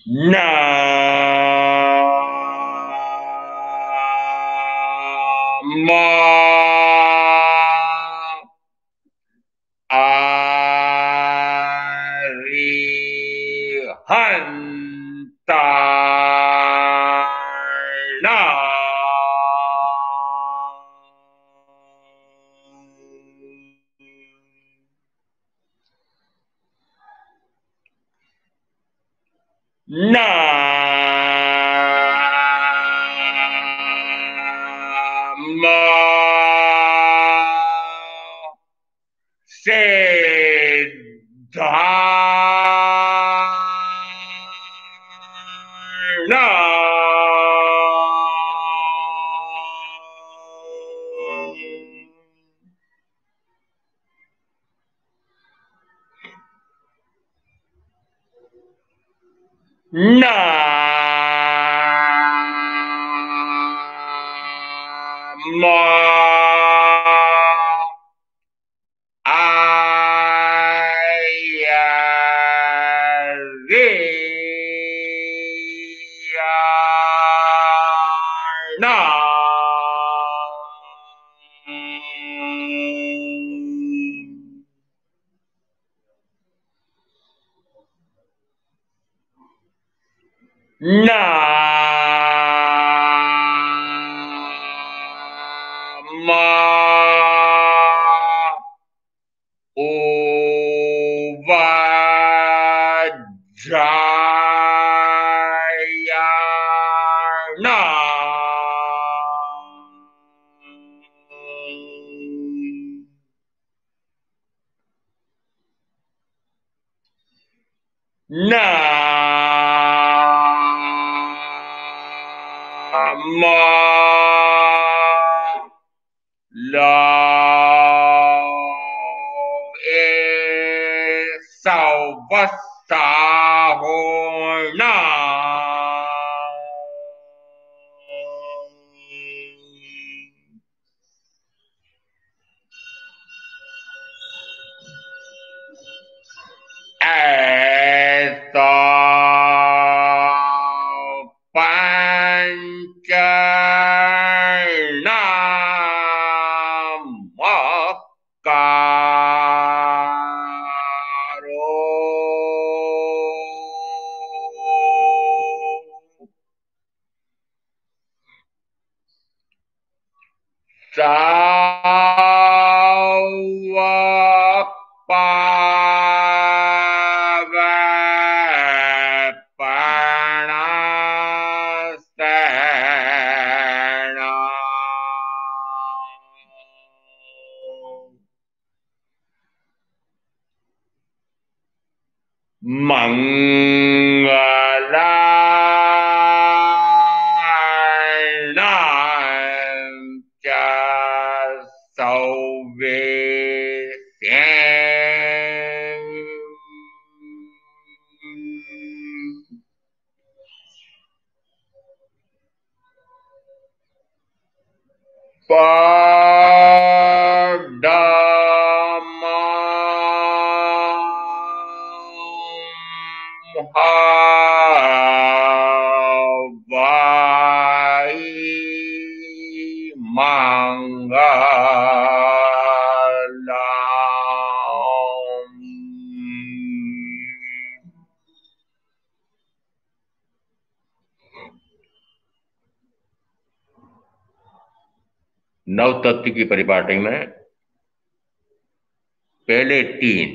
नाम अरिहंताण नाम सिद्धारण नाम नाम नाम सवस्ता होना ऐसा पंचनामकारो सवपावपणास्तेन मंगलानां च सौवेस्यं हवाई मंगलम। नव तत्व की परिपाटी में पहले तीन,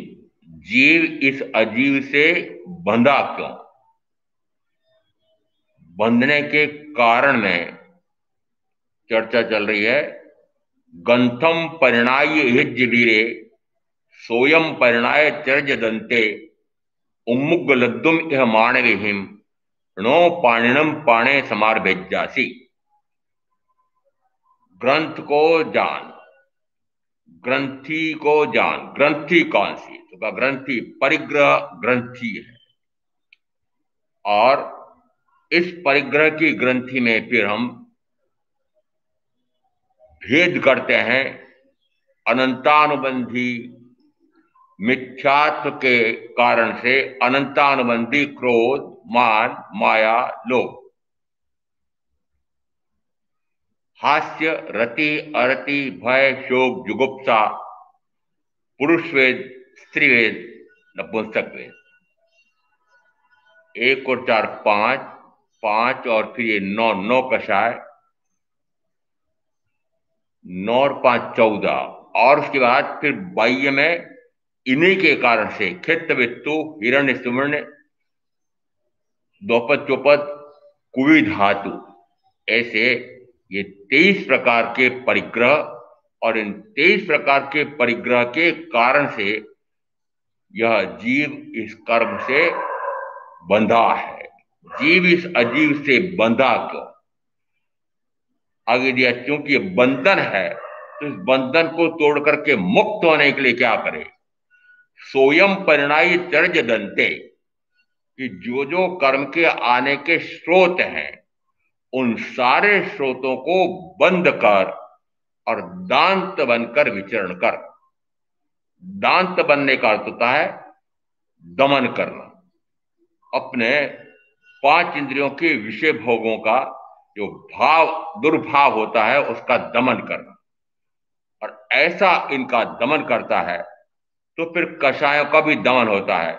जीव इस अजीव से बंधा क्यों, बंधने के कारण में चर्चा चल रही है। गंथम परिणाय हिज्जीरे सोयम परिणाय चर्ज दंते उम्मुग लद्दुम इह मानविहिम नो पाणिनम पाणे समार भेजासी। ग्रंथ को जान, ग्रंथि को जान। ग्रंथि कौन सी? तो का ग्रंथि परिग्रह ग्रंथि है, और इस परिग्रह की ग्रंथि में फिर हम भेद करते हैं अनंतानुबंधी मिथ्यात्व के कारण से अनंतानुबंधी क्रोध, मान, माया, लोभ। हास्य, रति, अरति, भय, शोक, जुगुप्सा, पुरुष वेद, स्त्री वेद, नपुंसक वेद। 1 और 4 5, 5 और फिर ये 9, 9 कषाय, 9 और 5 14, और उसके बाद फिर बाह्य में इन्हीं के कारण से खित वित्तु, हिरण्य सुवर्ण, द्वौपद चौपद, कुवि धातु, ऐसे ये 23 प्रकार के परिग्रह, और इन 23 प्रकार के परिग्रह के कारण से यह जीव इस कर्म से बंधा है। जीव इस अजीव से बंधा क्यों? आगे दिया, क्योंकि बंधन है तो इस बंधन को तोड़ करके मुक्त होने के लिए क्या करे? सोयम परिणाई तर्ज दंते, कि जो जो कर्म के आने के स्रोत हैं उन सारे स्रोतों को बंद कर और दांत बनकर विचरण कर। दांत बनने का अर्थ होता है दमन करना, अपने 5 इंद्रियों के विषय भोगों का जो भाव, दुर्भाव होता है उसका दमन करना। और ऐसा इनका दमन करता है तो फिर कषायों का भी दमन होता है।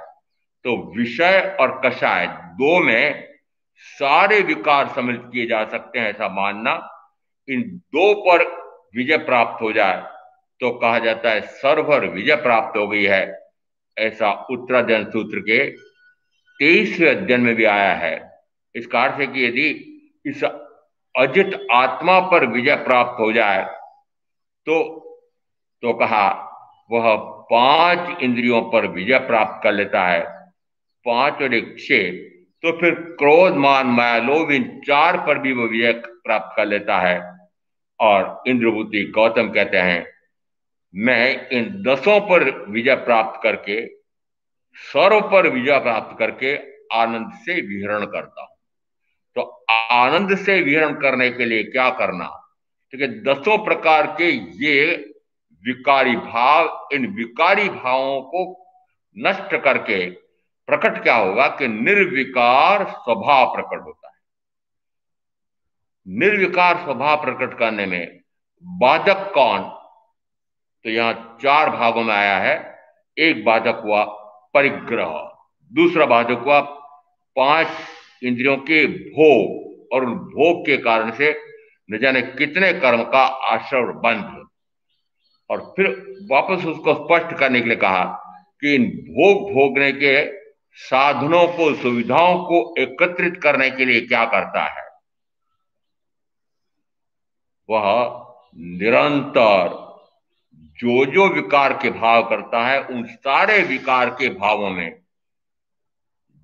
तो विषय और कषाय दो में सारे विकार सम्मिलित किए जा सकते हैं, ऐसा मानना। इन दो पर विजय प्राप्त हो जाए तो कहा जाता है सर्वर विजय प्राप्त हो गई है। ऐसा उत्तराध्ययन सूत्र के 23वें अध्ययन में भी आया है। इसका अर्थ है कि यदि इस अजित आत्मा पर विजय प्राप्त हो जाए तो कहा वह 5 इंद्रियों पर विजय प्राप्त कर लेता है, 5 और 1 6, तो फिर क्रोध, मान, माया, लोभ, इन 4 पर भी वो विजय प्राप्त कर लेता है। और इंद्रभूति गौतम कहते हैं मैं इन 10 पर विजय प्राप्त करके, सर्व पर विजय प्राप्त करके आनंद से विहरण करता हूं। तो आनंद से विहरण करने के लिए क्या करना? क्योंकि 10 प्रकार के ये विकारी भाव, इन विकारी भावों को नष्ट करके प्रकट क्या होगा कि निर्विकार स्वभाव प्रकट होता है। निर्विकार स्वभाव प्रकट करने में बाधक कौन? तो यहां 4 भागों में आया है। एक बाधक हुआ परिग्रह, दूसरा बाधक हुआ 5 इंद्रियों के भोग, और उन भोग के कारण से न जाने कितने कर्म का आश्रय बंध। और फिर वापस उसको स्पष्ट करने के लिए कहा कि इन भोग भोगने के साधनों को, सुविधाओं को एकत्रित करने के लिए क्या करता है? वह निरंतर जो जो विकार के भाव करता है उन सारे विकार के भावों में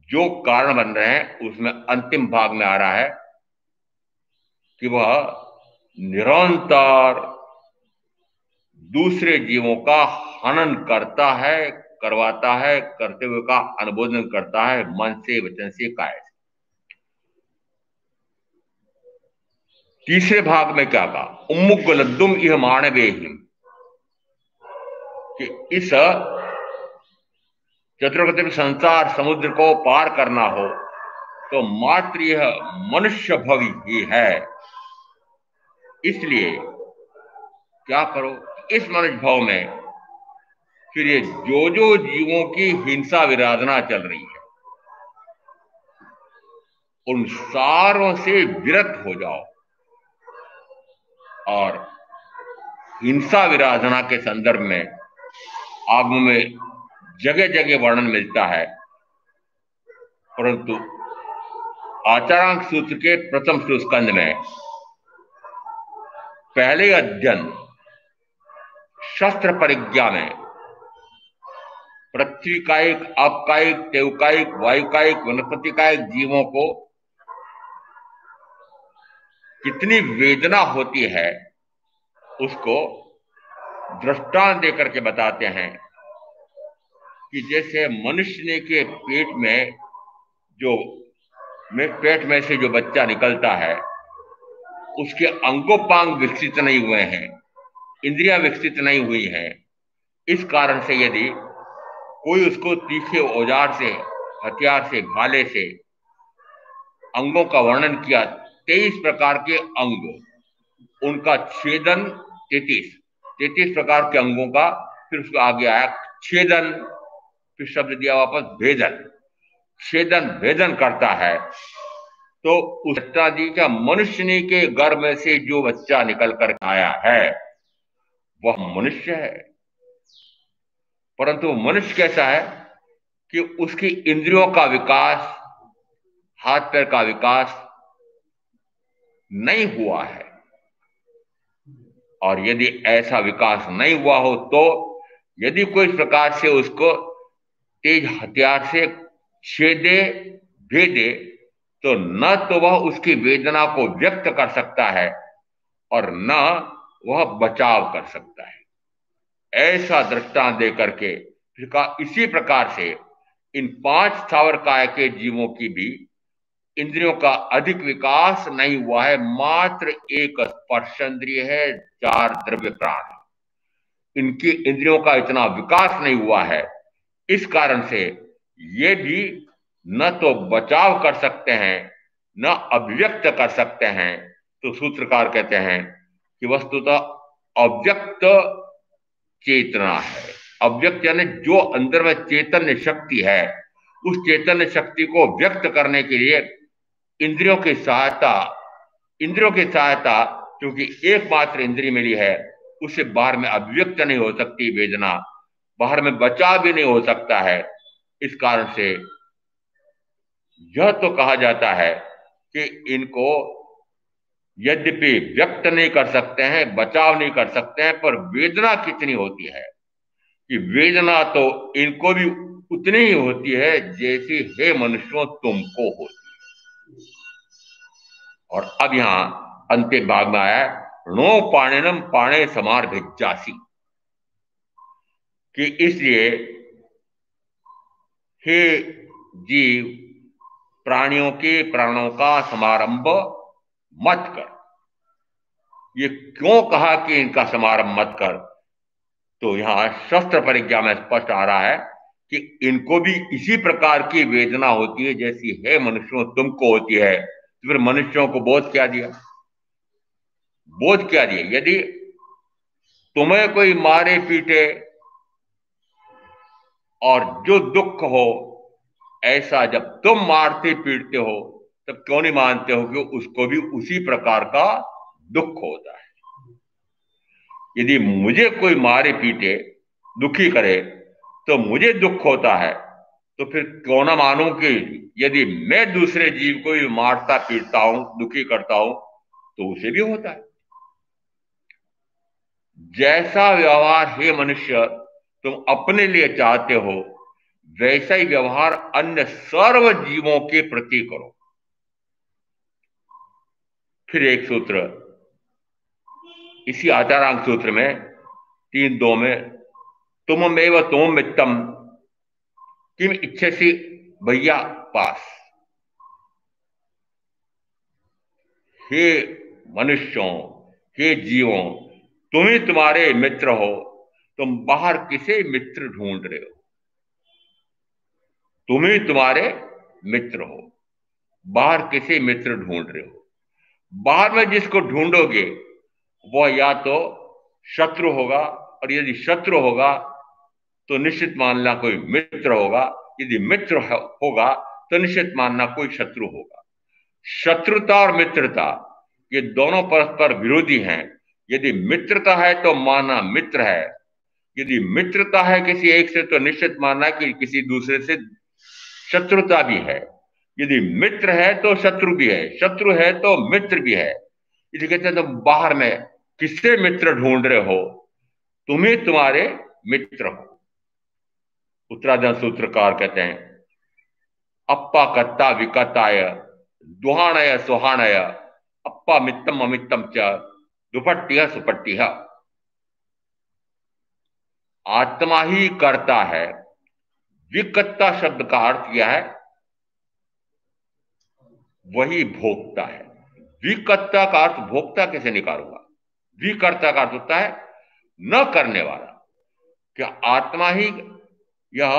जो कारण बन रहे हैं उसमें अंतिम भाग में आ रहा है कि वह निरंतर दूसरे जीवों का हनन करता है, करवाता है, करते हुए का अनुमोदन करता है, मन से, वचन से, काया से। तीसरे भाग में क्या कहा? उम्मुग लद्दुम इह मानवेहिम, कि इस चतुर्गति संसार समुद्र को पार करना हो तो मात्र यह मनुष्य भवी ही है। इसलिए क्या करो? इस मनुष्य भाव में फिर ये जो जो जीवों की हिंसा विराधना चल रही है उन सारों से विरत हो जाओ। और हिंसा विराधना के संदर्भ में आगम में जगह जगह वर्णन मिलता है, परंतु आचारांक सूत्र के प्रथम स्कंद में पहले अध्ययन शस्त्र परिज्ञा में पृथ्वी कायिक, अपकायिक, तेवकायिक, वायुकायिक, वनस्पति कायिक जीवों को कितनी वेदना होती है उसको दृष्टांत देकर के बताते हैं कि जैसे मनुष्य ने के पेट में पेट में से जो बच्चा निकलता है उसके अंगोपांग विकसित नहीं हुए हैं, इंद्रियां विकसित नहीं हुई हैं। इस कारण से यदि कोई उसको तीखे औजार से, हथियार से, भाले से अंगों का वर्णन किया, 23 प्रकार के अंग, उनका छेदन 33 प्रकार के अंगों का, फिर उसको आगे आया छेदन, फिर शब्द दिया वापस भेदन, छेदन भेदन करता है। तो उस बच्चा जी का मनुष्य के गर्भ में से जो बच्चा निकल कर आया है वह मनुष्य है, परंतु मनुष्य कैसा है कि उसकी इंद्रियों का विकास, हाथ पैर का विकास नहीं हुआ है। और यदि ऐसा विकास नहीं हुआ हो तो यदि कोई प्रकार से उसको तेज हथियार से छेदे भेदे तो न तो वह उसकी वेदना को व्यक्त कर सकता है और न वह बचाव कर सकता है। ऐसा दृष्टांत देकर के फिर कहा, इसी प्रकार से इन 5 स्थावर काय के जीवों की भी इंद्रियों का अधिक विकास नहीं हुआ है, मात्र एक स्पर्शेंद्रिय है, 4 द्रव्य प्राण, इनकी इंद्रियों का इतना विकास नहीं हुआ है। इस कारण से ये भी न तो बचाव कर सकते हैं न अभिव्यक्त कर सकते हैं। तो सूत्रकार कहते हैं कि वस्तुतः अव्यक्त चेतना है। अव्यक्त यानी जो अंदर में चैतन्य शक्ति है, उस चैतन्य शक्ति को व्यक्त करने के लिए इंद्रियों की सहायता, क्योंकि एकमात्र इंद्रिय मिली है, उससे बाहर में अभिव्यक्त नहीं हो सकती वेदना, बाहर में बचाव भी नहीं हो सकता है। इस कारण से यह तो कहा जाता है कि इनको यद्यपि व्यक्त नहीं कर सकते हैं, बचाव नहीं कर सकते हैं, पर वेदना कितनी होती है कि वेदना तो इनको भी उतनी ही होती है जैसी हे मनुष्यों तुमको होती है। और अब यहां अंतिम भाग में आया नो पाणिनम पाणे समार भिज्जासी, कि इसलिए हे जीव प्राणियों के प्राणों का समारंभ मत कर। ये क्यों कहा कि इनका समारंभ मत कर? तो यहां शस्त्र परिज्ञा में स्पष्ट आ रहा है कि इनको भी इसी प्रकार की वेदना होती है जैसी है मनुष्यों तुमको होती है। तो फिर मनुष्यों को बोध क्या दिया? बोध क्या दिया? यदि तुम्हें कोई मारे पीटे और जो दुख हो, ऐसा जब तुम मारते पीटते हो तब क्यों नहीं मानते हो कि उसको भी उसी प्रकार का दुख होता है? यदि मुझे कोई मारे पीटे दुखी करे तो मुझे दुख होता है, तो फिर क्यों ना मानूं कि यदि मैं दूसरे जीव को भी मारता पीटता हूं, दुखी करता हूं, तो उसे भी होता है। जैसा व्यवहार हे मनुष्य तुम अपने लिए चाहते हो, वैसा ही व्यवहार अन्य सर्व जीवों के प्रति करो। फिर एक सूत्र इसी आचारांक सूत्र में 3:2 में, तुममेव तुम मित्तम किम इच्छसी भैया पास। हे मनुष्यों, हे जीवों, तुम ही तुम्हारे मित्र हो, तुम बाहर किसे मित्र ढूंढ रहे हो? तुम ही तुम्हारे मित्र हो, बाहर किसे मित्र ढूंढ रहे हो? बाहर में जिसको ढूंढोगे वह या तो शत्रु होगा, और यदि शत्रु होगा तो निश्चित मानना कोई मित्र होगा, यदि मित्र होगा तो निश्चित मानना कोई शत्रु होगा। शत्रुता और मित्रता ये दोनों परस्पर विरोधी हैं। यदि मित्रता है तो मानना मित्र है, यदि मित्रता है किसी एक से तो निश्चित मानना कि किसी दूसरे से शत्रुता भी है। यदि मित्र है तो शत्रु भी है, शत्रु है तो मित्र भी है। इसलिए कहते हैं तुम बाहर में किससे मित्र ढूंढ रहे हो? तुम ही तुम्हारे मित्र हो। उत्तराधन सूत्रकार कहते हैं अप्पा कत्ता विकताय दुहाणय सुहाणय अप्पा मित्तम अमित्तम च दुपट्टिया सुपट्टिया। आत्मा ही करता है। विकत्ता शब्द का अर्थ क्या है? वही भोक्ता है। विकर्ता का अर्थ भोक्ता कैसे निकालूंगा? विकर्ता का अर्थ होता है न करने वाला। क्या आत्मा ही यह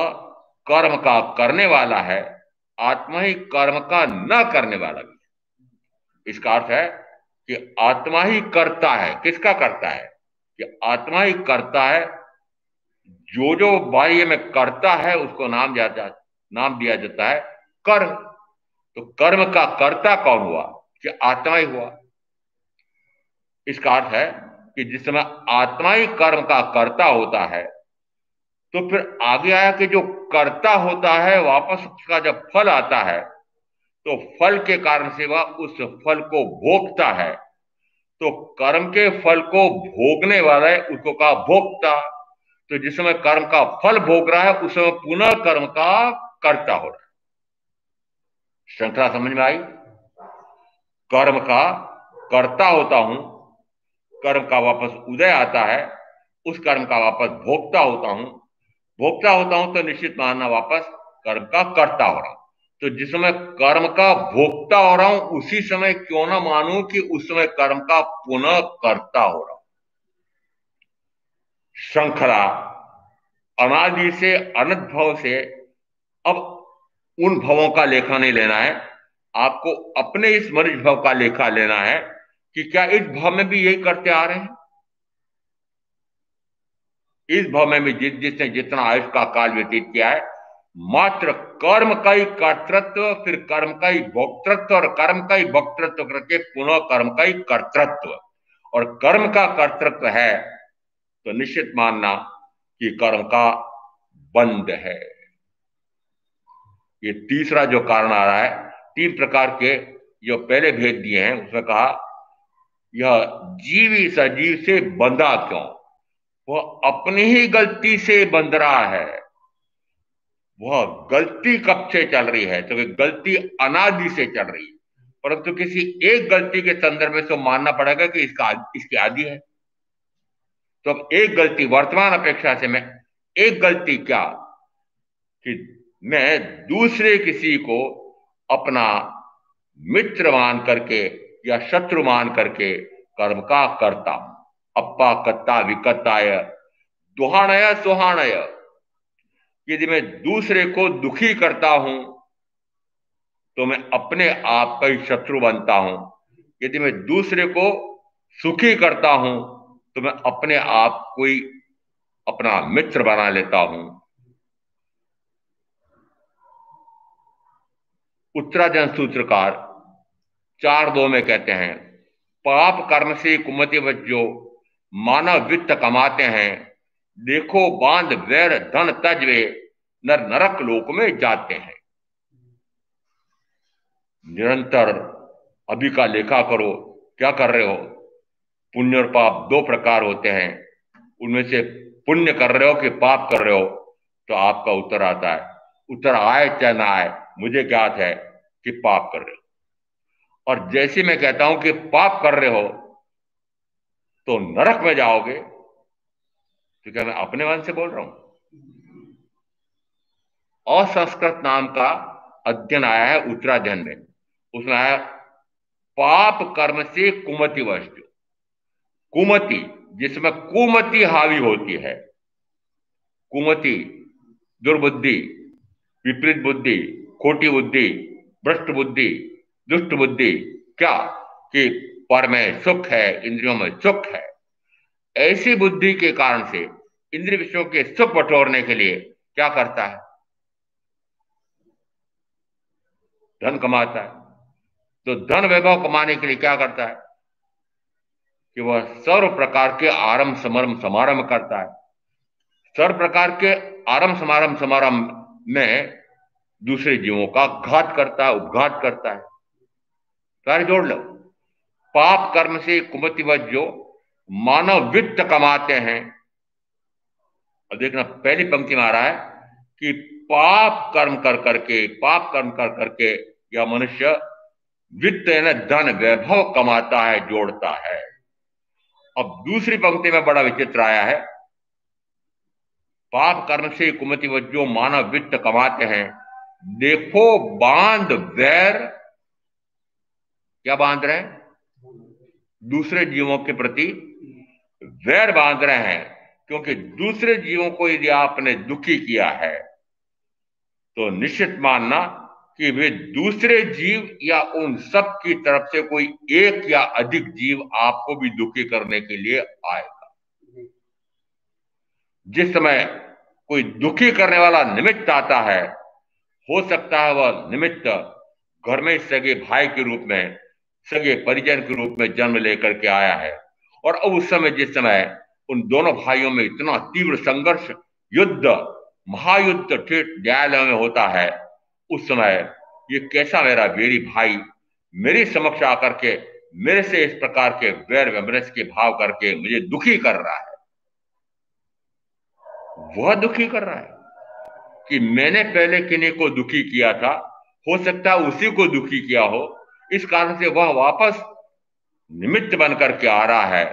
कर्म का करने वाला है आत्मा ही कर्म का न करने वाला भी है। इसका अर्थ है कि आत्मा ही करता है। किसका करता है? कि आत्मा ही करता है। जो जो बाह्य में करता है उसको नाम दिया जाता है कर्म। तो कर्म का कर्ता कौन हुआ? कि आत्मा ही हुआ। इसका अर्थ है कि जिस समय आत्मा ही कर्म का कर्ता होता है तो फिर आगे आया कि जो कर्ता होता है वापस उसका जब फल आता है तो फल के कारण से वह उस फल को भोगता है। तो कर्म के फल को भोगने वाला है उसको कहा भोक्ता। तो जिस समय कर्म का फल भोग रहा है उस समय पुनः कर्म का कर्ता हो रहा है। श्रृंखला समझ में आई? कर्म का कर्ता होता हूं, कर्म का वापस उदय आता है, उस कर्म का वापस भोक्ता होता हूं। भोक्ता होता हूं तो निश्चित मानना वापस कर्म का कर्ता हो रहा हूं। तो जिस समय कर्म का भोक्ता हो रहा हूं उसी समय क्यों ना मानूं कि उस समय कर्म का पुनः कर्ता हो रहा हूं। श्रृंखला अनादि से अनंत भव से। अब उन भवों का लेखा नहीं लेना है, आपको अपने इस मनुष्य भव का लेखा लेना है कि क्या इस भव में भी यही करते आ रहे हैं। इस भव में भी जिसने जितना आयुष का काल व्यतीत किया है मात्र कर्म का ही कर्तृत्व, फिर कर्म का ही भोक्तृत्व और कर्म का ही भोक्तृत्व करके पुनः कर्म का ही कर्तृत्व। और कर्म का कर्तृत्व है तो निश्चित मानना कि कर्म का बंध है। ये तीसरा जो कारण आ रहा है, तीन प्रकार के जो पहले भेद दिए हैं उसमें कहा यह जीवी सजीव से बंधा क्यों? वह अपनी ही गलती से बंध रहा है। वह गलती कब से चल रही है? तो गलती अनादि से चल रही है, परंतु किसी एक गलती के संदर्भ में तो मानना पड़ेगा कि इसकी आदि है। तो अब एक गलती वर्तमान अपेक्षा से मैं एक गलती क्या कि मैं दूसरे किसी को अपना मित्र मान करके या शत्रु मान करके कर्म का करता हूं। अप्पा कत्ता विकत्ताय दुहाणय सुहाणय। यदि मैं दूसरे को दुखी करता हूं तो मैं अपने आप का ही शत्रु बनता हूं। यदि मैं दूसरे को सुखी करता हूं तो मैं अपने आप को ही अपना मित्र बना लेता हूं। उत्तराजन सूत्रकार 4:2 में कहते हैं पाप कर्म से कुमति जो मानव वित्त कमाते हैं, देखो बांध वैर धन तजवे नर नरक लोक में जाते हैं। निरंतर अभी का लेखा करो, क्या कर रहे हो। पुण्य और पाप दो प्रकार होते हैं, उनमें से पुण्य कर रहे हो कि पाप कर रहे हो तो आपका उत्तर आता है। उत्तर आए चाहे ना आए मुझे ज्ञात है कि पाप कर रहे हो। और जैसे मैं कहता हूं कि पाप कर रहे हो तो नरक में जाओगे, तो क्या मैं अपने मन से बोल रहा हूं? असंस्कृत नाम का अध्ययन आया है उत्तराध्ययन में, उसमें आया पाप कर्म से कुमति वस्तु। कुमति जिसमें कुमति हावी होती है। कुमति दुर्बुद्धि, विपरीत बुद्धि, खोटी बुद्धि, भ्रष्ट बुद्धि, दुष्ट बुद्धि। क्या कि पर में सुख है, इंद्रियों में सुख है। ऐसी बुद्धि के कारण से इंद्रिय विषयों के सुख बटोरने के लिए क्या करता है? धन कमाता है। तो धन वैभव कमाने के लिए क्या करता है कि वह सर्व प्रकार के आरंभ समारंभ करता है। सर्व प्रकार के आरंभ समारंभ में दूसरे जीवों का घात करता है, उपघात करता है। कार्य जोड़ लो। पाप कर्म से कुमतिवत जो मानव वित्त कमाते हैं। अब देखना पहली पंक्ति में आ रहा है कि पाप कर्म कर करके यह मनुष्य वित्त यानी धन वैभव कमाता है, जोड़ता है। अब दूसरी पंक्ति में बड़ा विचित्र आया है, पाप कर्म से कुमतिवत जो मानव वित्त कमाते हैं, देखो बांध वैर। क्या बांध रहे हैं? दूसरे जीवों के प्रति वैर बांध रहे हैं, क्योंकि दूसरे जीवों को यदि आपने दुखी किया है तो निश्चित मानना कि वे दूसरे जीव या उन सब की तरफ से कोई एक या अधिक जीव आपको भी दुखी करने के लिए आएगा। जिस समय कोई दुखी करने वाला निमित्त आता है, हो सकता है वह निमित्त घर में सगे भाई के रूप में, सगे परिजन के रूप में जन्म लेकर के आया है, और अब उस समय जिस समय उन दोनों भाइयों में इतना तीव्र संघर्ष, युद्ध, महायुद्ध ठेठ न्यायालय में होता है, उस समय ये कैसा मेरा वेरी भाई मेरे समक्ष आकर के मेरे से इस प्रकार के वैर विमर्श के भाव करके मुझे दुखी कर रहा है। वह दुखी कर रहा है कि मैंने पहले किन्हीं को दुखी किया था, हो सकता है उसी को दुखी किया हो, इस कारण से वह वापस निमित्त बन करके आ रहा है।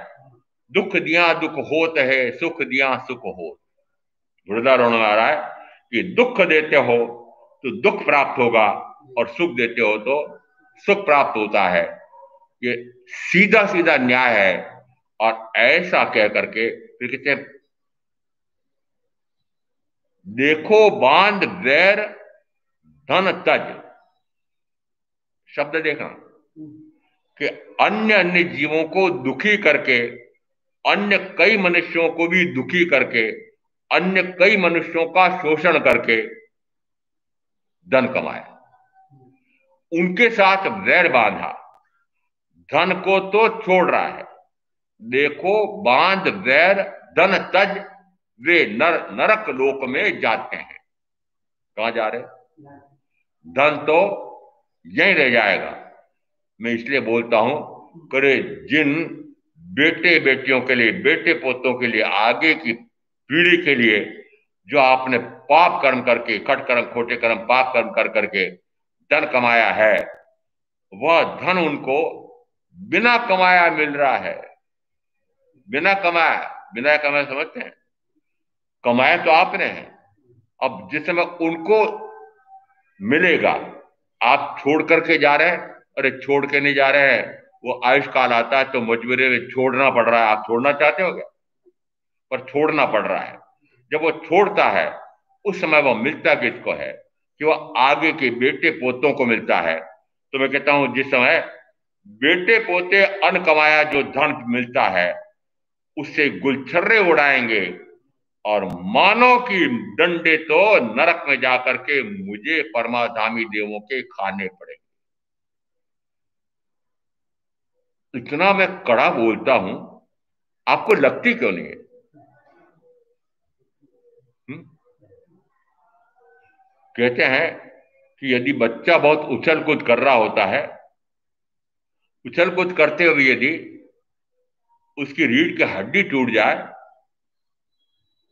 दुख दिया दुख होत है, सुख दिया सुख होत। वृद्धारण में आ रहा है कि दुख देते हो तो दुख प्राप्त होगा और सुख देते हो तो सुख प्राप्त होता है। ये सीधा सीधा न्याय है। और ऐसा कह करके फिर कहते देखो बांध वैर धन तज। शब्द देखना कि अन्य अन्य जीवों को दुखी करके, अन्य कई मनुष्यों को भी दुखी करके, अन्य कई मनुष्यों का शोषण करके धन कमाया, उनके साथ वैर बांधा, धन को तो छोड़ रहा है। देखो बांध वैर धन तज, वे नरक लोक में जाते हैं। कहां जा रहे? धन तो यहीं रह जाएगा। मैं इसलिए बोलता हूं, करे जिन बेटे बेटियों के लिए, बेटे पोतों के लिए, आगे की पीढ़ी के लिए जो आपने पाप कर्म करके, खट कर्म, खोटे कर्म, पाप कर्म कर करके धन कमाया है, वह धन उनको बिना कमाया मिल रहा है। बिना कमाया, बिना कमाया समझते हैं? कमाया तो आपने है। अब जिस समय उनको मिलेगा, आप छोड़ करके जा रहे हैं, अरे छोड़ के नहीं जा रहे हैं, वो आयुष काल आता है तो मजबूरी में छोड़ना पड़ रहा है। आप छोड़ना चाहते हो क्या? पर छोड़ना पड़ रहा है। जब वो छोड़ता है उस समय वो मिलता किसको है? कि वो आगे के बेटे पोतों को मिलता है। तो मैं कहता हूं जिस समय बेटे पोते अन्न कमाया जो धन मिलता है, उससे गुलछर्रे उड़ाएंगे और मानो की डंडे तो नरक में जाकर के मुझे परमाधामी देवों के खाने पड़े। इतना मैं कड़ा बोलता हूं, आपको लगती क्यों नहीं है? कहते हैं कि यदि बच्चा बहुत उछल कूद कर रहा होता है, उछल कूद करते हुए यदि उसकी रीढ़ की हड्डी टूट जाए,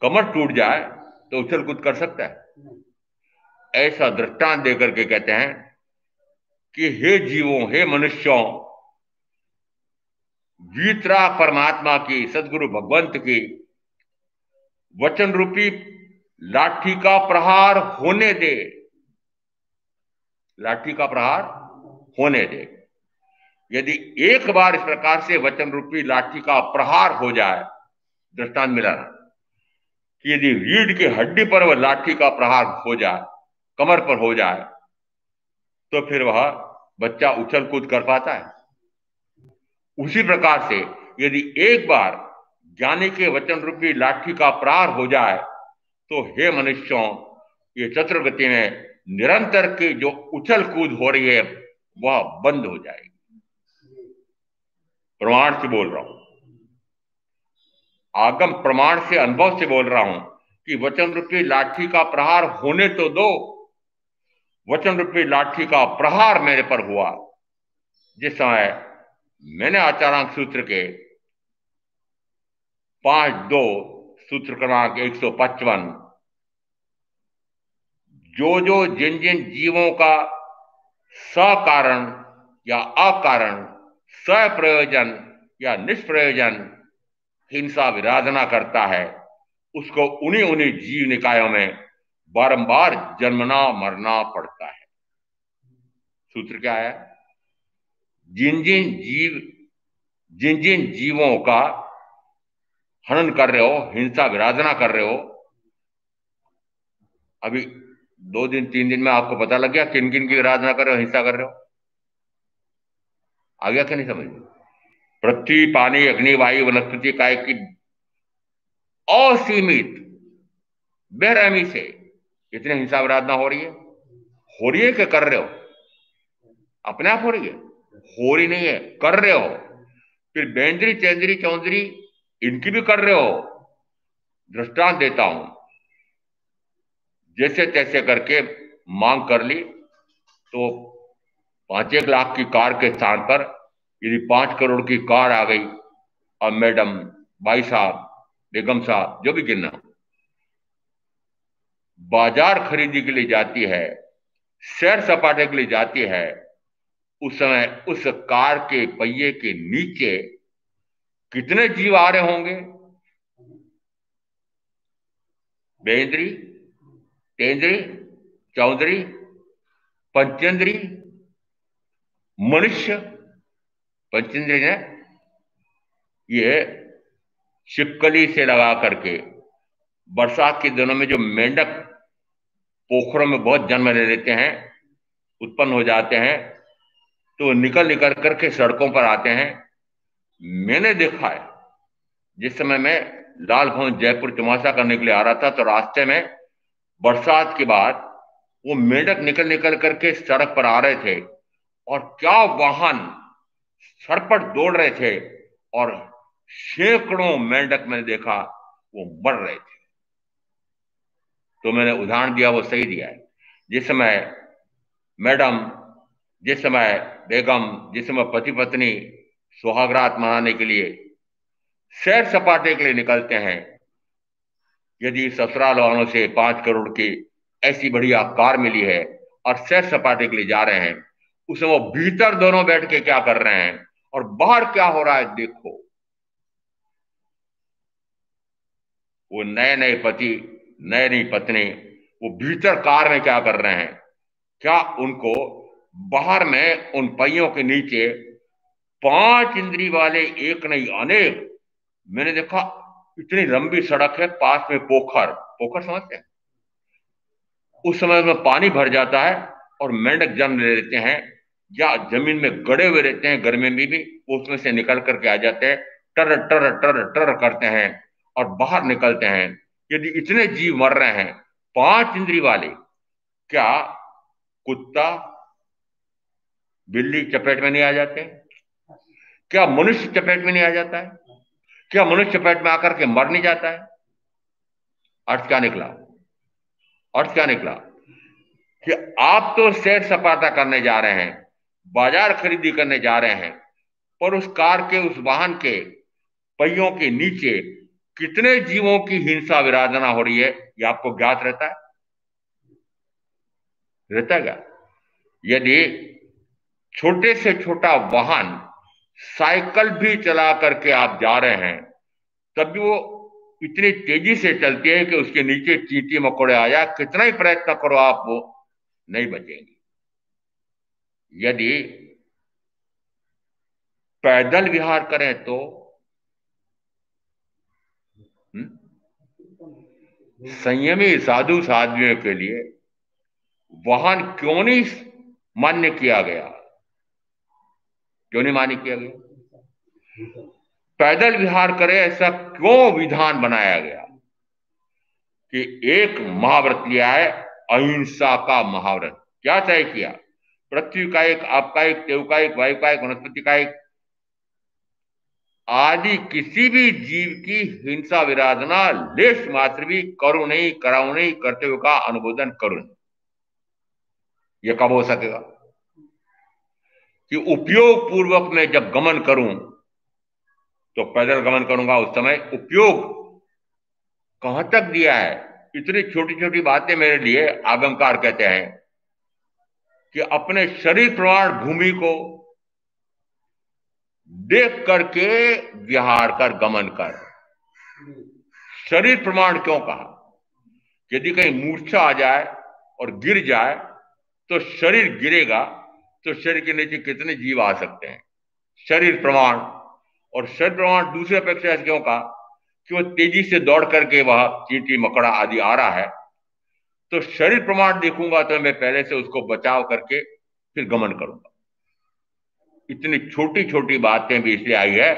कमर टूट जाए, तो उछल कूद कर सकता है? ऐसा दृष्टांत देकर के कहते हैं कि हे जीवों, हे मनुष्यों, वीतरा परमात्मा की, सदगुरु भगवंत की वचन रूपी लाठी का प्रहार होने दे। लाठी का प्रहार होने दे। यदि एक बार इस प्रकार से वचन रूपी लाठी का प्रहार हो जाए, दृष्टांत मिला ना कि यदि रीढ़ की हड्डी पर वह लाठी का प्रहार हो जाए, कमर पर हो जाए, तो फिर वह बच्चा उछल कूद कर पाता है? उसी प्रकार से यदि एक बार ज्ञानी के वचन रूपी लाठी का प्रहार हो जाए, तो हे मनुष्यों, ये चतुर्गति में निरंतर की जो उछल कूद हो रही है वह बंद हो जाएगी। प्रमाण से बोल रहा हूं, आगम प्रमाण से, अनुभव से बोल रहा हूं कि वचन रूपी लाठी का प्रहार होने तो दो। वचन रूपी लाठी का प्रहार मेरे पर हुआ जिस समय मैंने आचारांक सूत्र के 5.2 सूत्र क्रमांक 155 जो जिन जिन जीवों का सकारण या अकारण, सप्रयोजन या निष्प्रयोजन हिंसा विराधना करता है, उसको उन्हीं उन्हीं जीव निकायों में बारंबार जन्मना मरना पड़ता है। सूत्र क्या है? जिन जिन जीवों का हनन कर रहे हो, हिंसा विराधना कर रहे हो, अभी 2 दिन 3 दिन में आपको पता लग गया किन किन की आराधना कर रहे हो, हिंसा कर रहे हो। आ गया क्या नहीं समझ? पृथ्वी, पानी, अग्नि, वायु, वनस्पति, काय की असीमित बेरहमी से इतनी हिंसा आराधना हो रही है। हो रही है कि कर रहे हो? अपने आप हो रही है? हो रही नहीं है, कर रहे हो। फिर बेंद्री, चेंद्री, चौंधरी इनकी भी कर रहे हो। दृष्टांत देता हूं, जैसे तैसे करके मांग कर ली तो 5-1 लाख की कार के स्थान पर यदि 5 करोड़ की कार आ गई, और मैडम, भाई साहब, बेगम साहब, जो भी गिनना, बाजार खरीदी के लिए जाती है, सैर सपाटे के लिए जाती है, उस समय उस कार के पहिए के नीचे कितने जीव आ रहे होंगे? बेंद्री, तेंद्री, चौधरी, पंचेंद्री, मनुष्य। पंचेंद्री ने ये छिपकली से लगा करके बरसात के दिनों में जो मेंढक पोखरों में बहुत जन्म ले लेते हैं, उत्पन्न हो जाते हैं, तो निकल निकल करके सड़कों पर आते हैं। मैंने देखा है, जिस समय मैं लाल भवन जयपुर तमाशा करने के लिए आ रहा था, तो रास्ते में बरसात के बाद वो मेंढक निकल निकल करके सड़क पर आ रहे थे, और क्या वाहन सड़क पर दौड़ रहे थे, और सैकड़ों मेंढक मैंने देखा वो मर रहे थे। तो मैंने उदाहरण दिया, वो सही दिया है। जिस समय मैडम, जिस समय बेगम, जिस समय पति पत्नी सुहागरात मनाने के लिए सैर सपाटे के लिए निकलते हैं, यदि ससुराल वालों से 5 करोड़ की ऐसी बढ़िया कार मिली है और सैर सपाटे के लिए जा रहे हैं, उसमें वो भीतर दोनों बैठ के क्या कर रहे हैं और बाहर क्या हो रहा है देखो। वो नए नए पति, नए नई पत्नी, वो भीतर कार में क्या कर रहे हैं? क्या उनको बाहर में उन पहियों के नीचे 5 इंद्री वाले एक नहीं अनेक, मैंने देखा इतनी लंबी सड़क है, पास में पोखर, पोखर समझते हैं? उस समय में पानी भर जाता है और मेंढक जन्म ले लेते हैं, या जमीन में गड़े हुए रहते हैं, गर्मी में भी वो उसमें से निकल करके आ जाते हैं, टर टर टर टर करते हैं और बाहर निकलते हैं। यदि इतने जीव मर रहे हैं 5 इंद्री वाले, क्या कुत्ता बिल्ली चपेट में नहीं आ जाते? क्या मनुष्य चपेट में नहीं आ जाता है? क्या मनुष्य चपेट में आकर के मर नहीं जाता है? अर्थ क्या निकला? अर्थ क्या निकला कि आप तो सैर सपाटा करने जा रहे हैं, बाजार खरीदी करने जा रहे हैं, पर उस कार के, उस वाहन के पहियों के नीचे कितने जीवों की हिंसा विराधना हो रही है, ये आपको ज्ञात रहता है? रहता है क्या? यदि छोटे से छोटा वाहन, साइकिल भी चला करके आप जा रहे हैं, तब भी वो इतनी तेजी से चलती है कि उसके नीचे चींटी मकोड़े आ जाए, कितना ही प्रयत्न करो आप, वो नहीं बचेंगे। यदि पैदल विहार करें तो संयमी साधु साध्वियों के लिए वाहन क्यों नहीं मान्य किया गया? क्यों नहीं मान्य किया गया? पैदल विहार करे ऐसा क्यों विधान बनाया गया कि एक महाव्रत लिया है, अहिंसा का महाव्रत? क्या तय किया? पृथ्वी का एक, आपका एक, देव का एक, वायु का एक, वनस्पति का एक, आदि किसी भी जीव की हिंसा विराधना लेश मात्र भी करूं नहीं, कराऊं नहीं, करते हुए का अनुमोदन करूं नहीं। यह कब हो सकेगा? कि उपयोग पूर्वक मैं जब गमन करूं, तो पैदल गमन करूंगा, उस समय उपयोग कहां तक दिया है? इतनी छोटी छोटी बातें मेरे लिए आगमकार कहते हैं कि अपने शरीर प्रमाण भूमि को देख करके विहार कर, गमन कर। शरीर प्रमाण क्यों कहा? यदि कहीं मूर्छा आ जाए और गिर जाए तो शरीर गिरेगा, तो शरीर के नीचे कितने जीव आ सकते हैं? शरीर प्रमाण। और शरीर प्रमाण दूसरे अपेक्षा क्यों कहा? कि वो तेजी से दौड़ करके वह चींटी मकड़ा आदि आ रहा है, तो शरीर प्रमाण देखूंगा तो मैं पहले से उसको बचाव करके फिर गमन करूंगा। इतनी छोटी छोटी बातें भी इसलिए आई है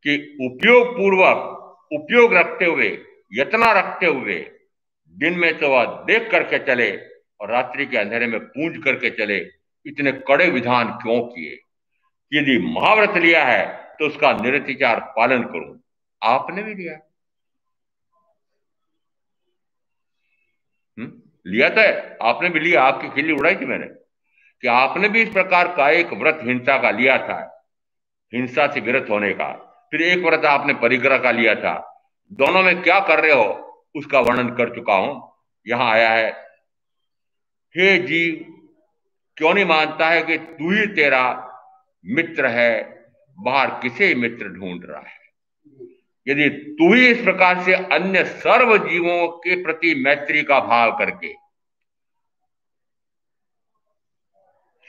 कि उपयोग पूर्वक उपयोग रखते हुए, यत्न रखते हुए दिन में तो वह देख करके चले और रात्रि के अंधेरे में पूंज करके चले। इतने कड़े विधान क्यों किए? यदि महाव्रत लिया है तो उसका निरतिचार पालन करूं। आपने भी लिया, लिया तो है, आपने भी लिया। आपकी खिल्ली उड़ाई थी मैंने कि आपने भी इस प्रकार का एक व्रत हिंसा का लिया था, हिंसा से विरत होने का। फिर एक व्रत आपने परिग्रह का लिया था। दोनों में क्या कर रहे हो उसका वर्णन कर चुका हूं। यहां आया है, हे जीव, क्यों नहीं मानता है कि तू ही तेरा मित्र है, बाहर किसे मित्र ढूंढ रहा है? यदि तू ही इस प्रकार से अन्य सर्व जीवों के प्रति मैत्री का भाव करके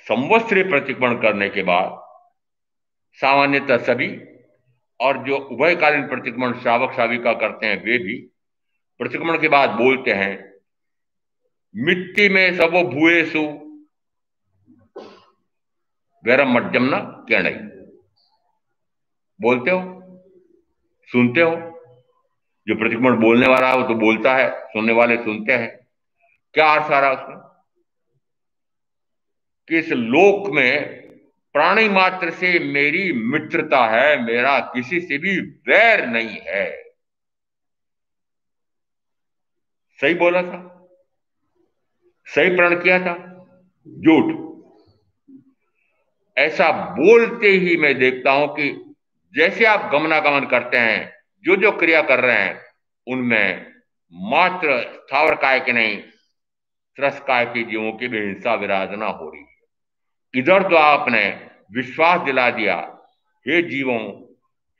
संवत्सरी प्रतिक्रमण करने के बाद, सामान्यतः सभी और जो उभयकालीन प्रतिक्रमण श्रावक श्राविका करते हैं वे भी प्रतिक्रमण के बाद बोलते हैं, मिट्टी में सबो भूएसु वैरम मज्जम न केणई। बोलते हो, सुनते हो? जो प्रतिक्रमण बोलने वाला है वो तो बोलता है, सुनने वाले सुनते हैं। क्या अर्थ आ रहा है उसमें? कि इस लोक में प्राणी मात्र से मेरी मित्रता है, मेरा किसी से भी वैर नहीं है। सही बोला था, सही प्रण किया था, झूठ? ऐसा बोलते ही मैं देखता हूं कि जैसे आप गमनागमन करते हैं, जो जो क्रिया कर रहे हैं उनमें मात्र स्थावर काय के नहीं, त्रस काय के जीवों की भी हिंसा विराजना हो रही है। इधर तो आपने विश्वास दिला दिया, हे जीवों,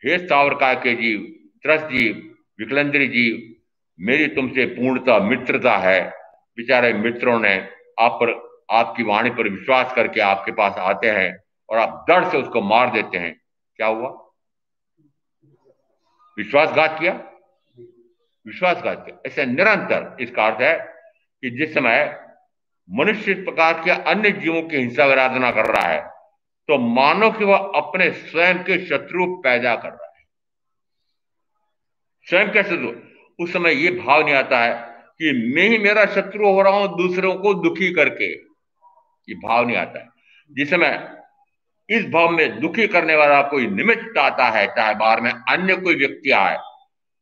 हे स्थावर काय के जीव, त्रस जीव, विकलंद्री जीव, मेरी तुमसे पूर्णता मित्रता है। बेचारे मित्रों ने आप पर, आपकी वाणी पर विश्वास करके आपके पास आते हैं और आप डर से उसको मार देते हैं। क्या हुआ? विश्वासघात किया, विश्वासघात किया। ऐसे निरंतर इसका अर्थ है कि जिस समय मनुष्य इस प्रकार के अन्य जीवों की हिंसा विराधना कर रहा है तो मानो कि वह अपने स्वयं के शत्रु पैदा कर रहा है। स्वयं के शत्रु। उस समय यह भाव नहीं आता है कि मैं ही मेरा शत्रु हो रहा हूं दूसरों को दुखी करके। ये भाव नहीं आता है। जिस समय इस भाव में दुखी करने वाला कोई निमित्त आता है, चाहे बाहर में अन्य कोई व्यक्ति आए,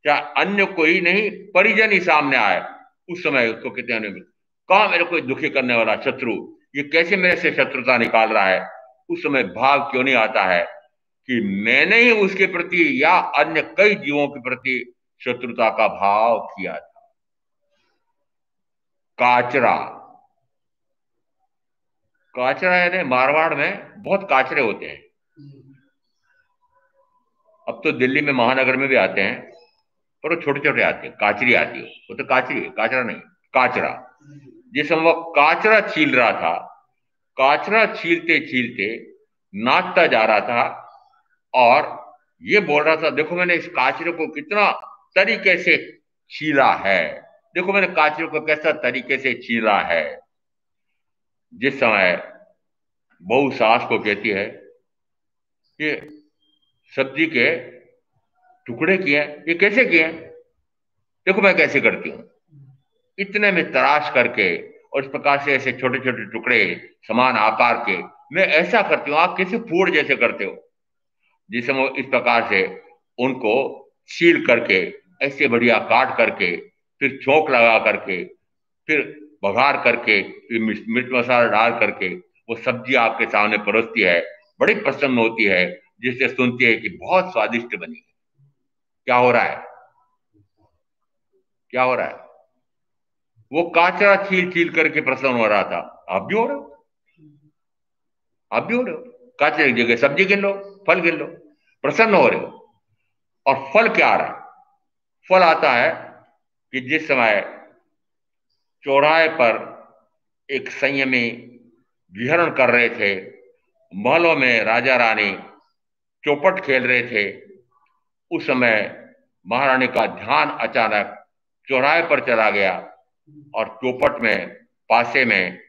चाहे अन्य कोई नहीं परिजन ही सामने आए, उस समय उसको कहते हैं, कहां मेरे को दुखी करने वाला शत्रु, ये कैसे मेरे से शत्रुता निकाल रहा है? उस समय भाव क्यों नहीं आता है कि मैंने ही उसके प्रति या अन्य कई जीवों के प्रति शत्रुता का भाव किया था। काचरा, काचरा यानी मारवाड़ में बहुत काचरे होते हैं। अब तो दिल्ली में महानगर में भी आते हैं, पर वो छोटे छोटे आते हैं, काचरी आती है। वो तो काचरी है, काचरा नहीं, काचरा। जिस समय वो काचरा छील रहा था, काचरा छीलते छीलते नाचता जा रहा था और ये बोल रहा था, देखो मैंने इस काचरे को कितना तरीके से छीला है, देखो मैंने काचरे को कैसा तरीके से छीला है। जिस समय बहू सास को कहती है कि सब्जी के टुकड़े किए, ये कैसे किए, देखो मैं कैसे करती हूं। इतने में तराश करके और इस प्रकार से ऐसे छोटे छोटे टुकड़े समान आकार के मैं ऐसा करती हूं, आप कैसे फूड जैसे करते हो। जिस समय इस प्रकार से उनको छील करके ऐसे बढ़िया काट करके फिर चौंक लगा करके फिर बघार करके फिर मिर्च मसाला डाल करके वो सब्जी आपके सामने परोसती है, बड़ी प्रसन्न होती है, जिससे सुनती है कि बहुत स्वादिष्ट बनी है। क्या हो रहा है? क्या हो रहा है? वो काचरा छील छील करके प्रसन्न हो रहा था। आप भी हो रहे हो, आप भी हो रहे हो। काचरे की जगह सब्जी गिन लो, फल गिन लो, प्रसन्न हो रहे हो। और फल क्या आ रहा है? फल आता है कि जिस समय चौराहे पर एक संयमी विहरण कर रहे थे, महलों में राजा रानी चौपट खेल रहे थे, उस समय महारानी का ध्यान अचानक चौराहे पर चला गया और चौपट में पासे में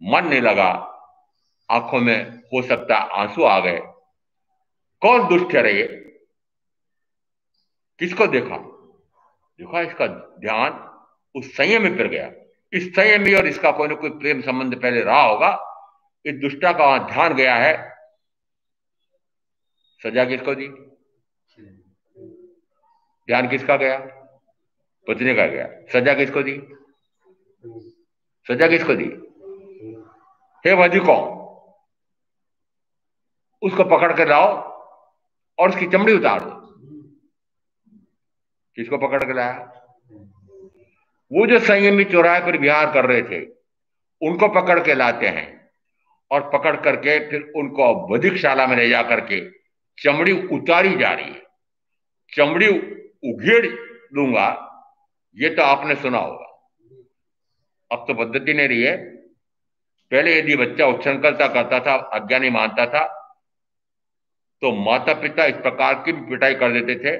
मन नहीं लगा, आंखों में हो सकता आंसू आ गए। कौन दुष्ट है ये? किसको देखा? देखा इसका ध्यान उस संयम में फिर गया। इस संयमी और इसका कोई ना कोई प्रेम संबंध पहले रहा होगा। इस दुष्टा का वहां ध्यान गया है। सजा किसको दी? ध्यान किसका गया? पत्नी का गया। सजा किसको दी? सजा किसको दी? हे वधी को, उसको पकड़ कर लाओ और उसकी चमड़ी उतार दो। किसको पकड़ के लाया? वो जो संयमी चौराहे पर विहार कर रहे थे उनको पकड़ के लाते हैं और पकड़ करके फिर उनको वधिकशाला में ले जा करके चमड़ी उतारी जा रही है। चमड़ी उघेड़ दूंगा, ये तो आपने सुना होगा। अब तो पद्धति नहीं रही है। पहले यदि बच्चा उच्छृंखलता करता था, अज्ञानी मानता था, तो माता पिता इस प्रकार की भी पिटाई कर देते थे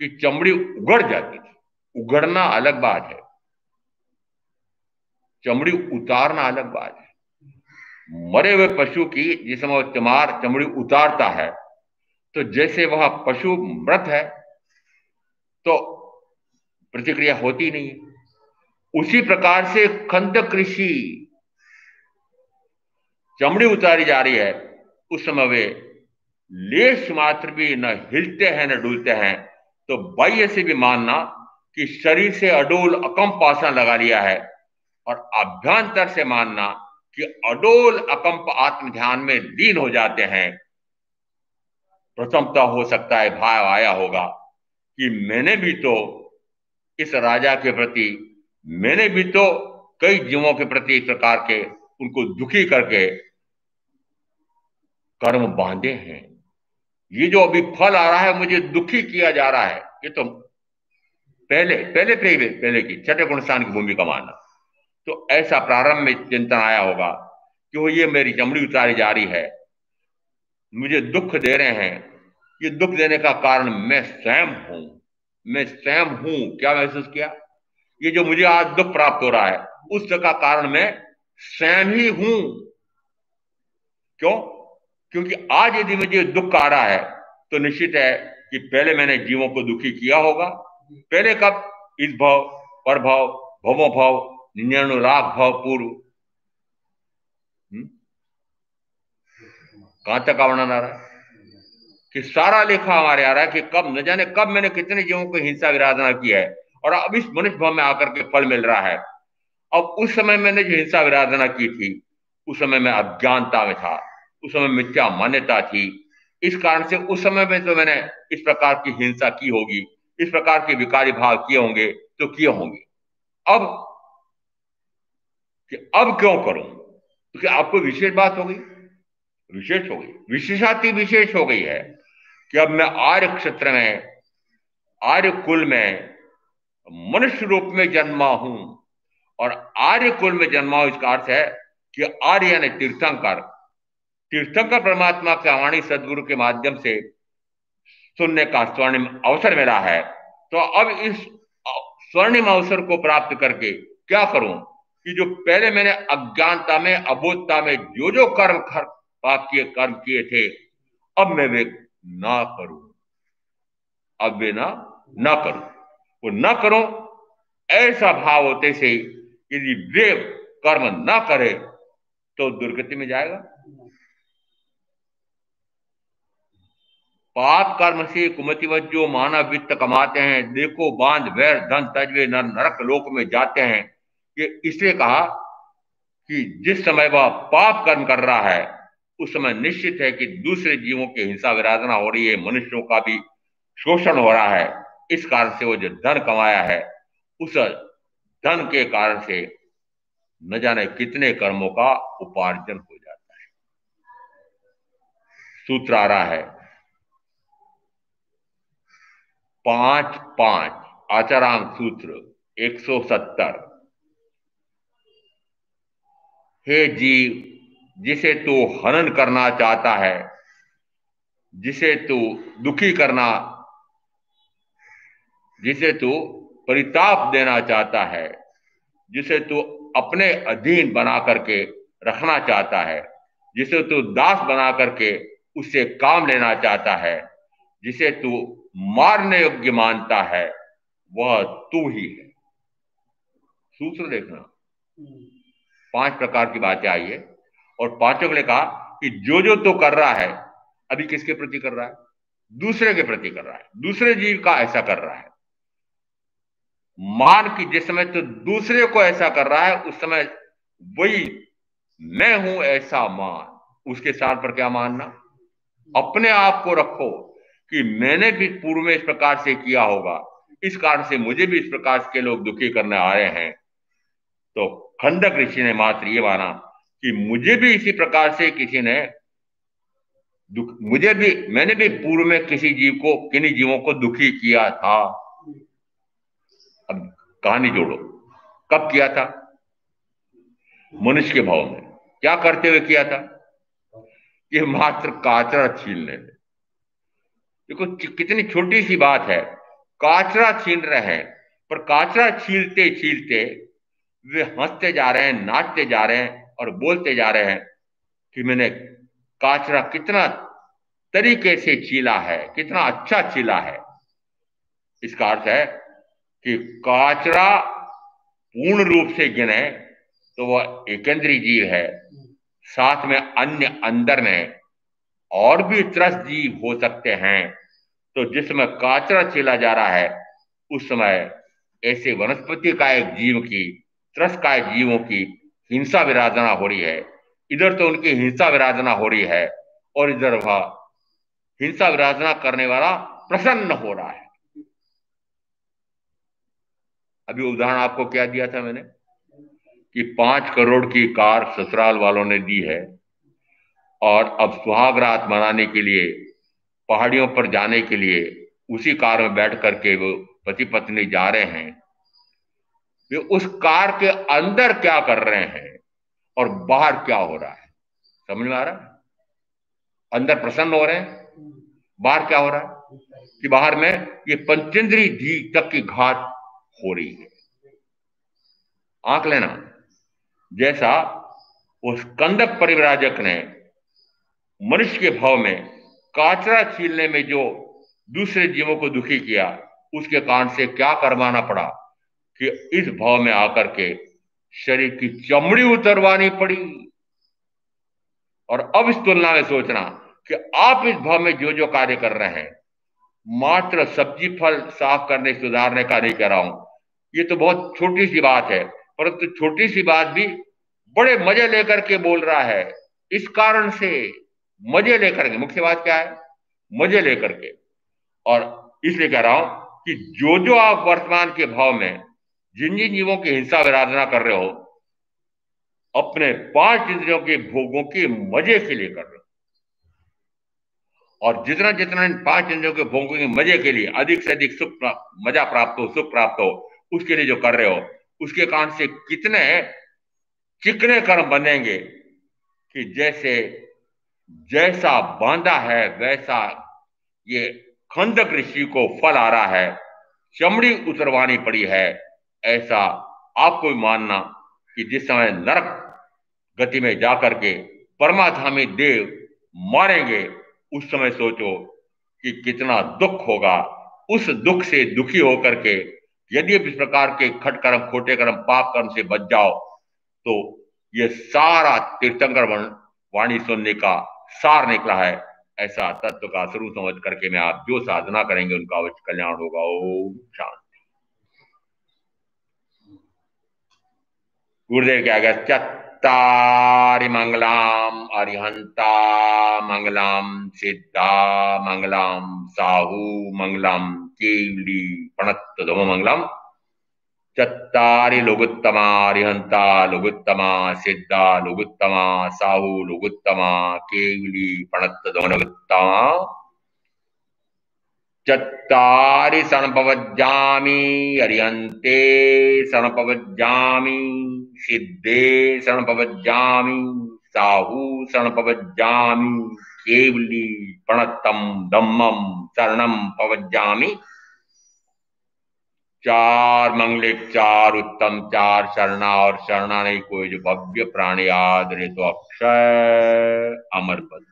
कि चमड़ी उगड़ जाती थी। उगड़ना अलग बात है, चमड़ी उतारना अलग बात है। मरे हुए पशु की जिस समय चमार चमड़ी उतारता है तो जैसे वह पशु मृत है तो प्रतिक्रिया होती नहीं है। उसी प्रकार से खंडक ऋषि चमड़ी उतारी जा रही है, उस समय वे लेश मात्र भी न हिलते हैं न डुलते हैं। तो बाह्य से भी मानना कि शरीर से अडोल अकंप आसन लगा लिया है, और अभ्यंतर से मानना कि अडोल अकंप आत्म ध्यान में लीन हो जाते हैं। प्रथमतः हो सकता है भाव आया होगा कि मैंने भी तो इस राजा के प्रति, मैंने भी तो कई जीवों के प्रति इस प्रकार के उनको दुखी करके कर्म बांधे हैं। ये जो अभी फल आ रहा है, मुझे दुखी किया जा रहा है, ये तो पहले पहले पहले पहले की छठे गुणस्थान की भूमिका माना। तो ऐसा प्रारंभ में चिंतन आया होगा कि वो ये मेरी चमड़ी उतारी जा रही है, मुझे दुख दे रहे हैं। ये दुख देने का कारण मैं स्वयं हूं। मैं स्वयं हूं। क्या महसूस किया? ये जो मुझे आज दुख प्राप्त हो रहा है उस का कारण मैं स्वयं ही हूं। क्यों? क्योंकि आज यदि मुझे दुख आ रहा है तो निश्चित है कि पहले मैंने जीवों को दुखी किया होगा। पहले कब? इस भाव, पर भाव, भवो भाव, निन्यानुराग भाव पूर्व। कहां तक का वर्णन आ रहा है कि सारा लेखा हमारे आ रहा है कि कब, न जाने कब मैंने कितने जीवों को हिंसा विराधना की है और अब इस मनुष्य भाव में आकर के फल मिल रहा है। अब उस समय मैंने जो हिंसा विराधना की थी उस समय मैं अज्ञानता में था, उस समय मिथ्या मान्यता थी। इस कारण से उस समय में तो मैंने इस प्रकार की हिंसा की होगी, इस प्रकार के विकारी भाव किए होंगे तो किए होंगे। अब कि अब क्यों करूं? क्योंकि आपको विशेष बात हो गई, विशेष हो गई, विशेषाति विशेष हो गई है कि अब मैं आर्य क्षेत्र में, आर्य कुल में मनुष्य रूप में जन्मा हूं। और आर्य कुल में जन्मा हूं इसका अर्थ है कि आर्य यानी तीर्थंकर। तीर्थंकर परमात्मा की वाणी सदगुरु के माध्यम से सुनने का स्वर्णिम अवसर मिला है। तो अब इस स्वर्णिम अवसर को प्राप्त करके क्या करूं कि जो पहले मैंने अज्ञानता में, अबोधता में जो जो पाप किए, कर्म किए थे, अब मैं वे ना करूं। अब वे ना करूं, वो ना करो। ऐसा भाव होते से यदि वे कर्म ना करे तो दुर्गति में जाएगा। पाप कर्म से कुमतिवत जो मानव वित्त कमाते हैं, देखो बांध वैर धन तजवे नरक लोक में जाते हैं। ये इसलिए कहा कि जिस समय वह पाप कर्म कर रहा है उस समय निश्चित है कि दूसरे जीवों की हिंसा विराधना हो रही है, मनुष्यों का भी शोषण हो रहा है। इस कारण से वो जो धन कमाया है उस धन के कारण से न जाने कितने कर्मों का उपार्जन हो जाता है। सूत्र आ रहा है 5.5 आचारांग सूत्र 170। हे जीव, जिसे तू हनन करना चाहता है, जिसे तू दुखी करना, जिसे तू परिताप देना चाहता है, जिसे तू अपने अधीन बना करके रखना चाहता है, जिसे तू दास बना करके उससे काम लेना चाहता है, जिसे तू मारने योग्य मानता है, वह तू ही है। सूत्र देखना, 5 प्रकार की बातें आई है और पांचों ने कहा कि जो जो तो कर रहा है, अभी किसके प्रति कर रहा है? दूसरे के प्रति कर रहा है, दूसरे जीव का ऐसा कर रहा है। मान कि जिस समय तो दूसरे को ऐसा कर रहा है, उस समय वही मैं हूं ऐसा मान। उसके स्थान पर क्या मानना? अपने आप को रखो कि मैंने भी पूर्व में इस प्रकार से किया होगा, इस कारण से मुझे भी इस प्रकार के लोग दुखी करने आ रहे हैं। तो खंडक ऋषि ने मात्र ये माना कि मुझे भी इसी प्रकार से किसी ने मैंने भी पूर्व में किसी जीव को, किन्हीं जीवों को दुखी किया था। अब कहानी जोड़ो, कब किया था? मनुष्य के भाव में। क्या करते हुए किया था? ये मात्र काचरा छीलने में। देखो कितनी छोटी सी बात है, काचरा छील रहे हैं, पर काचरा छीलते छीलते वे हंसते जा रहे हैं, नाचते जा रहे हैं और बोलते जा रहे हैं कि मैंने काचरा कितना तरीके से छीला है, कितना अच्छा छीला है। इसका अर्थ है कि काचरा पूर्ण रूप से गिने तो वह एकेंद्रीय जीव है, साथ में अन्य अंदर में और भी त्रस्त जीव हो सकते हैं। तो जिस समय काचरा छीला जा रहा है, उस समय ऐसे वनस्पति का एक जीव की, त्रस्त का एक जीवों की हिंसा विराधना हो रही है। इधर तो उनकी हिंसा विराधना हो रही है और इधर वह हिंसा विराधना करने वाला प्रसन्न हो रहा है। अभी उदाहरण आपको क्या दिया था मैंने कि 5 करोड़ की कार ससुराल वालों ने दी है और अब सुहाग रात मनाने के लिए पहाड़ियों पर जाने के लिए उसी कार में बैठ करके वो पति पत्नी जा रहे हैं। वे उस कार के अंदर क्या कर रहे हैं और बाहर क्या हो रहा है, समझ में आ रहा है? अंदर प्रसन्न हो रहे हैं, बाहर क्या हो रहा है कि बाहर में ये पंचेंद्री धी तक की घात हो रही है। आंक लेना, जैसा उस कंदक परिव्राजक ने मनुष्य के भाव में काचरा छीलने में जो दूसरे जीवों को दुखी किया, उसके कारण से क्या करवाना पड़ा कि इस भाव में आकर के शरीर की चमड़ी उतरवानी पड़ी। और अब इस तुलना में सोचना कि आप इस भाव में जो जो कार्य कर रहे हैं, मात्र सब्जी फल साफ करने सुधारने का नहीं कह रहा हूं, ये तो बहुत छोटी सी बात है, परंतु छोटी सी बात भी बड़े मजे लेकर के बोल रहा है। इस कारण से मजे लेकर के, मुख्य बात क्या है? मजे लेकर के। और इसलिए कह रहा हूं कि जो जो आप वर्तमान के भाव में जिन जिन जीवों की हिंसा विराधना कर रहे हो, अपने 5 इंद्रियों के भोगों के मजे के लिए कर रहे हो। और जितना जितना इन 5 इंद्रियों के भोगों के मजे के लिए अधिक से अधिक मजा प्राप्त हो, सुख प्राप्त हो, उसके लिए जो कर रहे हो, उसके कारण से कितने चिकने कर्म बनेंगे कि जैसे जैसा बांधा है वैसा ये खंडक ऋषि को फल आ रहा है, चमड़ी उतरवानी पड़ी है। ऐसा आपको भी मानना कि जिस समय नरक गति में जाकर के परमाधामी देव मारेंगे, उस समय सोचो कि कितना दुख होगा। उस दुख से दुखी होकर के यदि इस प्रकार के खट कर्म, खोटे कर्म, पाप कर्म से बच जाओ, तो ये सारा तीर्थंकर वाणी सुनने का सार निकला है। ऐसा तत्व का स्वरूप समझ करके मैं आप जो साधना करेंगे उनका अवश्य कल्याण होगा। ओम शांति। गुरुदेव क्या गया? चत्तारि मंगलाम अरिहंता मंगलाम सिद्धा मंगलाम साहू मंगलम केवली प्रणत धम मंगलम। चत्तारि लोगुत्तमा अरिहंता लोगुत्तमा सिद्धा लोगुत्तमा साहू लोगुत्तमा केवली प्रणत धमोत्तमा। चत्तारि सनपवज्जामि अरिहन्ते सनपवज्जामि सिद्धे सनपवज्जामि साहू सनपवज्जामि केवली प्रणतम धम्मम शरणम पवज्जामि। चार मंगलिक, चार उत्तम, चार शरणा, और शरणा नहीं कोई जो भव्य प्राण याद रे तो अक्षय अमर पद।